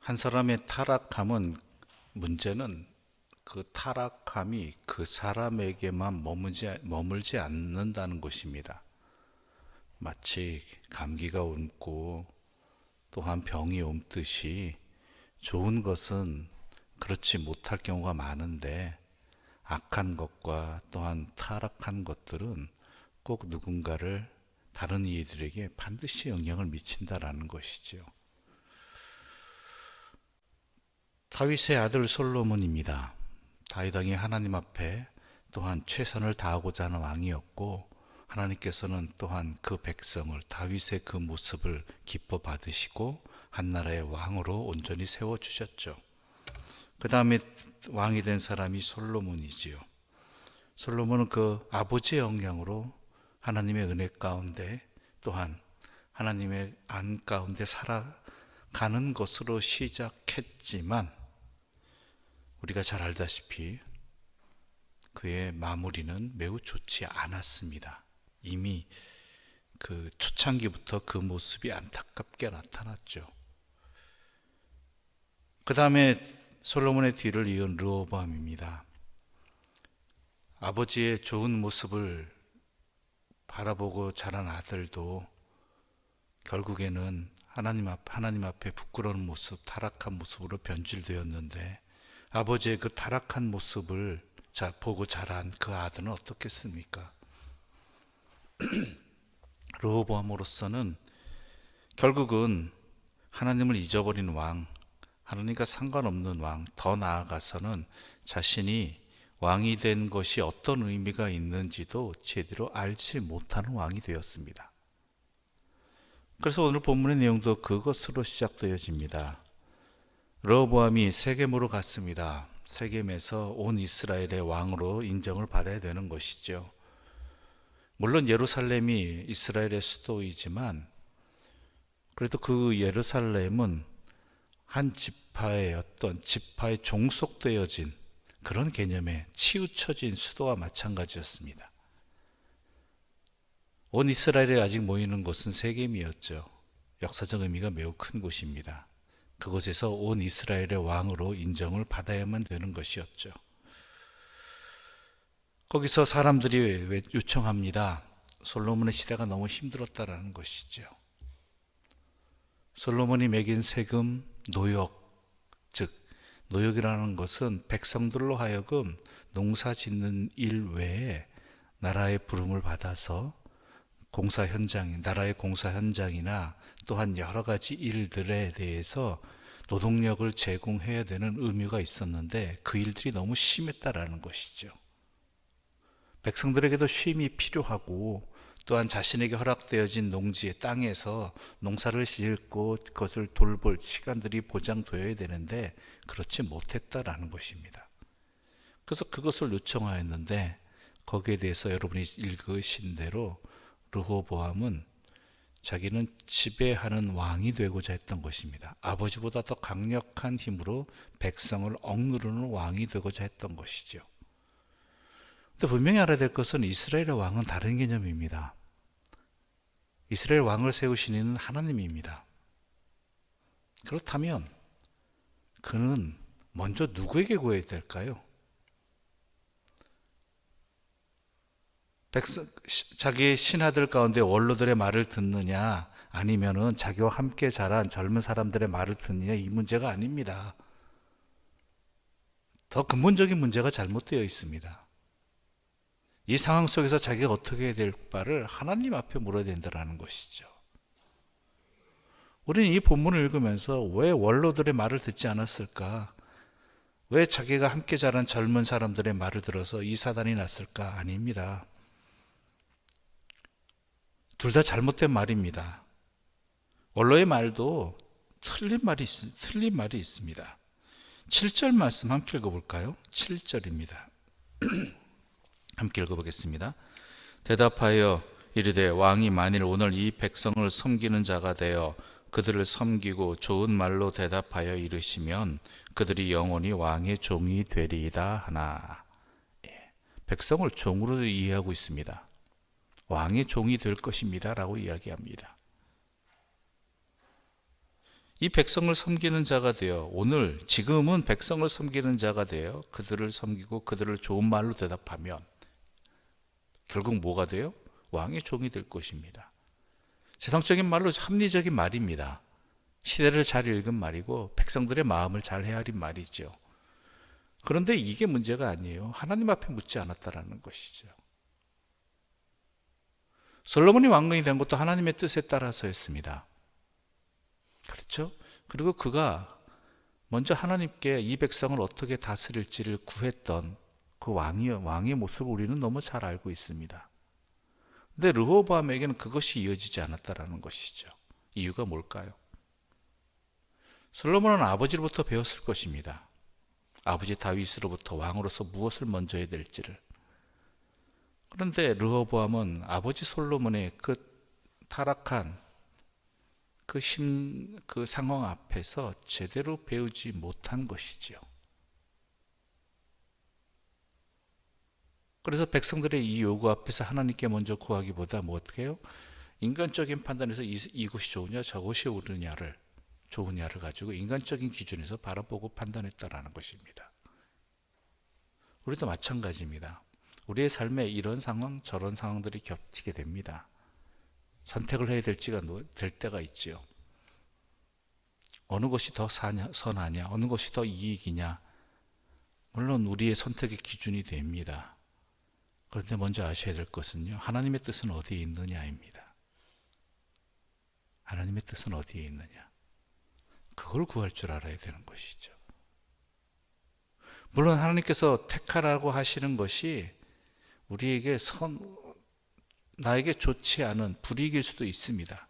한 사람의 타락함은 문제는 그 타락함이 그 사람에게만 머물지 않는다는 것입니다. 마치 감기가 옮고 또한 병이 옮듯이 좋은 것은 그렇지 못할 경우가 많은데 악한 것과 또한 타락한 것들은 꼭 누군가를 다른 이들에게 반드시 영향을 미친다라는 것이죠. 다윗의 아들 솔로몬입니다. 다윗 왕이 하나님 앞에 또한 최선을 다하고자 하는 왕이었고 하나님께서는 또한 그 백성을 다윗의 그 모습을 기뻐 받으시고 한 나라의 왕으로 온전히 세워주셨죠. 그 다음에 왕이 된 사람이 솔로몬이지요. 솔로몬은 그 아버지의 영향으로 하나님의 은혜 가운데 또한 하나님의 안 가운데 살아가는 것으로 시작했지만 우리가 잘 알다시피 그의 마무리는 매우 좋지 않았습니다. 이미 그 초창기부터 그 모습이 안타깝게 나타났죠. 그 다음에 솔로몬의 뒤를 이은 르호보암입니다. 아버지의 좋은 모습을 바라보고 자란 아들도 결국에는 하나님 앞에 부끄러운 모습, 타락한 모습으로 변질되었는데 아버지의 그 타락한 모습을 보고 자란 그 아들은 어떻겠습니까? 르호보암으로서는 결국은 하나님을 잊어버린 왕, 하나님과 상관없는 왕, 더 나아가서는 자신이 왕이 된 것이 어떤 의미가 있는지도 제대로 알지 못하는 왕이 되었습니다. 그래서 오늘 본문의 내용도 그것으로 시작되어집니다. 르호보암이 세겜으로 갔습니다. 세겜에서 온 이스라엘의 왕으로 인정을 받아야 되는 것이죠. 물론 예루살렘이 이스라엘의 수도이지만 그래도 그 예루살렘은 한 지파의 종속되어진 그런 개념에 치우쳐진 수도와 마찬가지였습니다. 온 이스라엘에 아직 모이는 곳은 세겜이었죠. 역사적 의미가 매우 큰 곳입니다. 그곳에서 온 이스라엘의 왕으로 인정을 받아야만 되는 것이었죠. 거기서 사람들이 요청합니다. 솔로몬의 시대가 너무 힘들었다라는 것이죠. 솔로몬이 매긴 세금, 노역, 즉 노역이라는 것은 백성들로 하여금 농사 짓는 일 외에 나라의 부름을 받아서 나라의 공사 현장이나 또한 여러 가지 일들에 대해서 노동력을 제공해야 되는 의무가 있었는데 그 일들이 너무 심했다라는 것이죠. 백성들에게도 쉼이 필요하고 또한 자신에게 허락되어진 농지의 땅에서 농사를 짓고 그것을 돌볼 시간들이 보장되어야 되는데 그렇지 못했다라는 것입니다. 그래서 그것을 요청하였는데 거기에 대해서 여러분이 읽으신 대로 르호보암은 자기는 지배하는 왕이 되고자 했던 것입니다. 아버지보다 더 강력한 힘으로 백성을 억누르는 왕이 되고자 했던 것이죠. 근데 분명히 알아야 될 것은 이스라엘의 왕은 다른 개념입니다. 이스라엘 왕을 세우신 이는 하나님입니다. 그렇다면 그는 먼저 누구에게 구해야 될까요? 자기의 신하들 가운데 원로들의 말을 듣느냐 아니면은 자기와 함께 자란 젊은 사람들의 말을 듣느냐 이 문제가 아닙니다. 더 근본적인 문제가 잘못되어 있습니다. 이 상황 속에서 자기가 어떻게 해야 될 바를 하나님 앞에 물어야 된다는 것이죠. 우리는 이 본문을 읽으면서 왜 원로들의 말을 듣지 않았을까? 왜 자기가 함께 자란 젊은 사람들의 말을 들어서 이 사단이 났을까? 아닙니다. 둘 다 잘못된 말입니다. 원로의 말도 틀린 말이 있습니다. 7절 말씀 함께 읽어볼까요? 7절입니다. 함께 읽어보겠습니다. 대답하여 이르되 왕이 만일 오늘 이 백성을 섬기는 자가 되어 그들을 섬기고 좋은 말로 대답하여 이르시면 그들이 영원히 왕의 종이 되리이다 하나. 백성을 종으로 이해하고 있습니다. 왕의 종이 될 것입니다 라고 이야기합니다. 이 백성을 섬기는 자가 되어 오늘 지금은 백성을 섬기는 자가 되어 그들을 섬기고 그들을 좋은 말로 대답하면 결국 뭐가 돼요? 왕의 종이 될 것입니다. 세상적인 말로 합리적인 말입니다. 시대를 잘 읽은 말이고 백성들의 마음을 잘 헤아린 말이죠. 그런데 이게 문제가 아니에요. 하나님 앞에 묻지 않았다라는 것이죠. 솔로몬이 왕궁이 된 것도 하나님의 뜻에 따라서였습니다. 그렇죠? 그리고 그가 먼저 하나님께 이 백성을 어떻게 다스릴지를 구했던 그 왕의 모습을 우리는 너무 잘 알고 있습니다. 근데 르호보암에게는 그것이 이어지지 않았다라는 것이죠. 이유가 뭘까요? 솔로몬은 아버지로부터 배웠을 것입니다. 아버지 다윗으로부터 왕으로서 무엇을 먼저 해야 될지를. 그런데 르호보암은 아버지 솔로몬의 그 타락한 그 상황 앞에서 제대로 배우지 못한 것이지요. 그래서 백성들의 이 요구 앞에서 하나님께 먼저 구하기보다 뭐 어떻게 해요? 인간적인 판단에서 이것이 좋으냐 저것이 좋으냐를 가지고 인간적인 기준에서 바라보고 판단했다라는 것입니다. 우리도 마찬가지입니다. 우리의 삶에 이런 상황 저런 상황들이 겹치게 됩니다. 선택을 해야 될 때가 있지요. 어느 것이 더 선하냐 어느 것이 더 이익이냐 물론 우리의 선택의 기준이 됩니다. 그런데 먼저 아셔야 될 것은요, 하나님의 뜻은 어디에 있느냐입니다. 하나님의 뜻은 어디에 있느냐, 그걸 구할 줄 알아야 되는 것이죠. 물론 하나님께서 택하라고 하시는 것이 우리에게 나에게 좋지 않은 불이익일 수도 있습니다.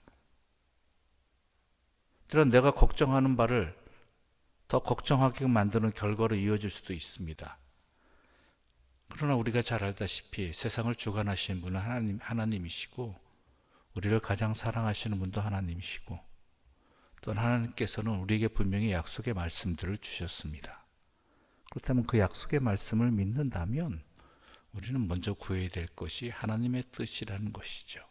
때론 내가 걱정하는 바를 더 걱정하게 만드는 결과로 이어질 수도 있습니다. 그러나 우리가 잘 알다시피 세상을 주관하시는 분은 하나님이시고 우리를 가장 사랑하시는 분도 하나님이시고 또 하나님께서는 우리에게 분명히 약속의 말씀들을 주셨습니다. 그렇다면 그 약속의 말씀을 믿는다면 우리는 먼저 구해야 될 것이 하나님의 뜻이라는 것이죠.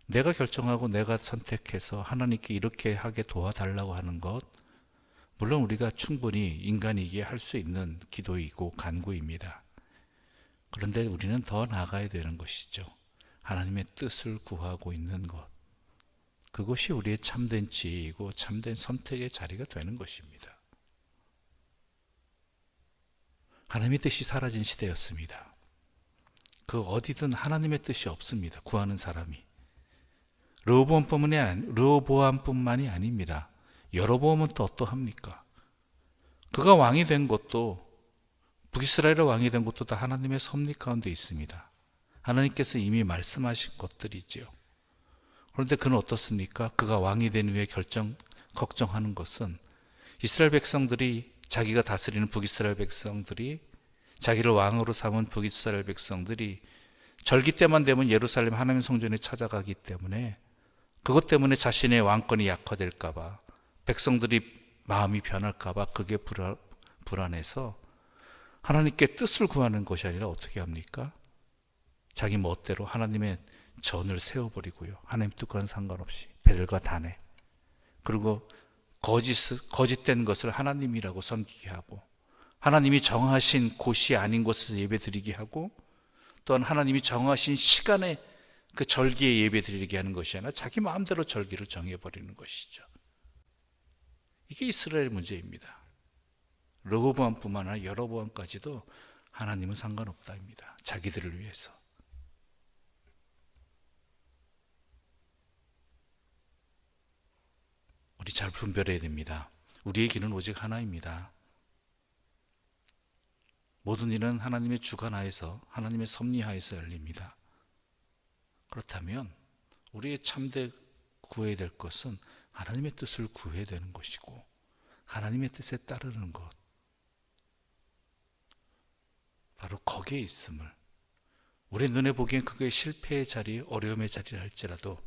내가 결정하고 내가 선택해서 하나님께 이렇게 하게 도와달라고 하는 것, 물론 우리가 충분히 인간이기에 할 수 있는 기도이고 간구입니다. 그런데 우리는 더 나아가야 되는 것이죠. 하나님의 뜻을 구하고 있는 것, 그것이 우리의 참된 지혜이고 참된 선택의 자리가 되는 것입니다. 하나님의 뜻이 사라진 시대였습니다. 그 어디든 하나님의 뜻이 없습니다. 구하는 사람이. 르호보암뿐만이 아닙니다. 여로보암은 또 어떠합니까? 그가 왕이 된 것도, 북이스라엘의 왕이 된 것도 다 하나님의 섭리 가운데 있습니다. 하나님께서 이미 말씀하신 것들이지요. 그런데 그는 어떻습니까? 그가 왕이 된 후에 걱정하는 것은 이스라엘 백성들이, 자기가 다스리는 북이스라엘 백성들이, 자기를 왕으로 삼은 북이스라엘 백성들이 절기 때만 되면 예루살렘 하나님 성전에 찾아가기 때문에 그것 때문에 자신의 왕권이 약화될까봐, 백성들이 마음이 변할까봐 그게 불안해서 하나님께 뜻을 구하는 것이 아니라 어떻게 합니까? 자기 멋대로 하나님의 전을 세워버리고요. 하나님 뜻과는 상관없이 벨과 단에, 그리고 거짓된 것을 하나님이라고 섬기게 하고, 하나님이 정하신 곳이 아닌 곳에서 예배드리게 하고, 또한 하나님이 정하신 시간에 그 절기에 예배드리게 하는 것이 아니라 자기 마음대로 절기를 정해버리는 것이죠. 이게 이스라엘의 문제입니다. 르호보암뿐만 아니라 여로보암까지도 하나님은 상관없다입니다. 자기들을 위해서. 우리 잘 분별해야 됩니다. 우리의 길은 오직 하나입니다. 모든 일은 하나님의 주관하에서, 하나님의 섭리하에서 열립니다. 그렇다면 우리의 참되 구해야 될 것은 하나님의 뜻을 구해야 되는 것이고, 하나님의 뜻에 따르는 것, 바로 거기에 있음을, 우리 눈에 보기엔 그게 실패의 자리, 어려움의 자리라 할지라도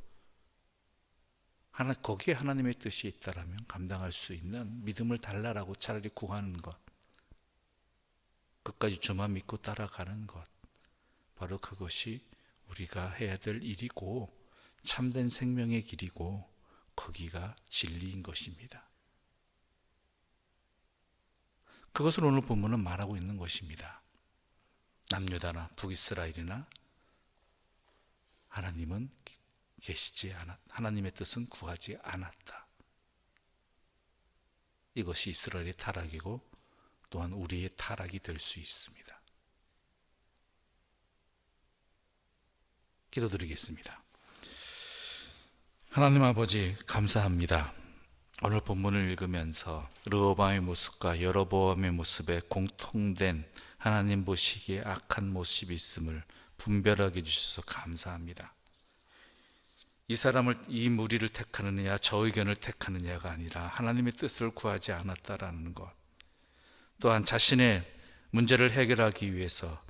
거기에 하나님의 뜻이 있다라면 감당할 수 있는 믿음을 달라라고 차라리 구하는 것, 끝까지 주만 믿고 따라가는 것, 바로 그것이 우리가 해야 될 일이고 참된 생명의 길이고 거기가 진리인 것입니다. 그것을 오늘 본문은 말하고 있는 것입니다. 남유다나 북이스라엘이나 하나님은 계시지 않았, 하나님의 뜻은 구하지 않았다. 이것이 이스라엘의 타락이고 또한 우리의 타락이 될 수 있습니다. 기도드리겠습니다. 하나님 아버지 감사합니다. 오늘 본문을 읽으면서 르호보암의 모습과 여로보암의 모습에 공통된 하나님 보시기에 악한 모습이 있음을 분별하게 해주셔서 감사합니다. 이 무리를 택하느냐 저 의견을 택하느냐가 아니라 하나님의 뜻을 구하지 않았다라는 것, 또한 자신의 문제를 해결하기 위해서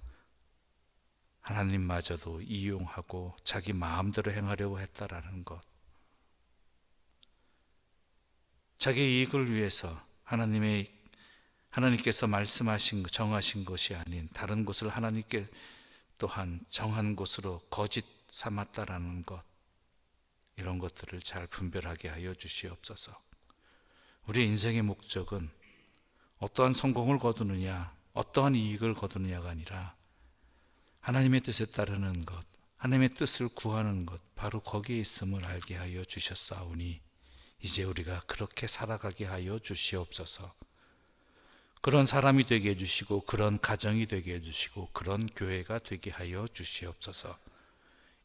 하나님마저도 이용하고 자기 마음대로 행하려고 했다라는 것, 자기 이익을 위해서 하나님께서 말씀하신 정하신 것이 아닌 다른 곳을 하나님께 또한 정한 곳으로 거짓 삼았다라는 것, 이런 것들을 잘 분별하게 하여 주시옵소서. 우리의 인생의 목적은 어떠한 성공을 거두느냐, 어떠한 이익을 거두느냐가 아니라 하나님의 뜻에 따르는 것, 하나님의 뜻을 구하는 것, 바로 거기에 있음을 알게 하여 주셨사오니 이제 우리가 그렇게 살아가게 하여 주시옵소서. 그런 사람이 되게 해주시고 그런 가정이 되게 해주시고 그런 교회가 되게 하여 주시옵소서.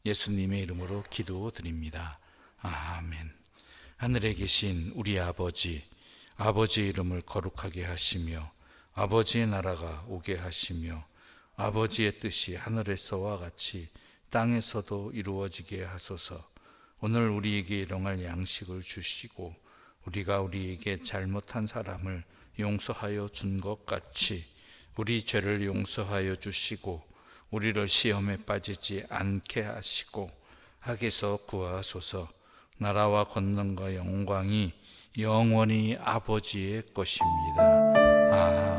예수님의 이름으로 기도드립니다. 아멘. 하늘에 계신 우리 아버지의 이름을 거룩하게 하시며 아버지의 나라가 오게 하시며 아버지의 뜻이 하늘에서와 같이 땅에서도 이루어지게 하소서. 오늘 우리에게 일용할 양식을 주시고 우리가 우리에게 잘못한 사람을 용서하여 준 것 같이 우리 죄를 용서하여 주시고 우리를 시험에 빠지지 않게 하시고 악에서 구하소서. 나라와 권능과 영광이 영원히 아버지의 것입니다. 아멘.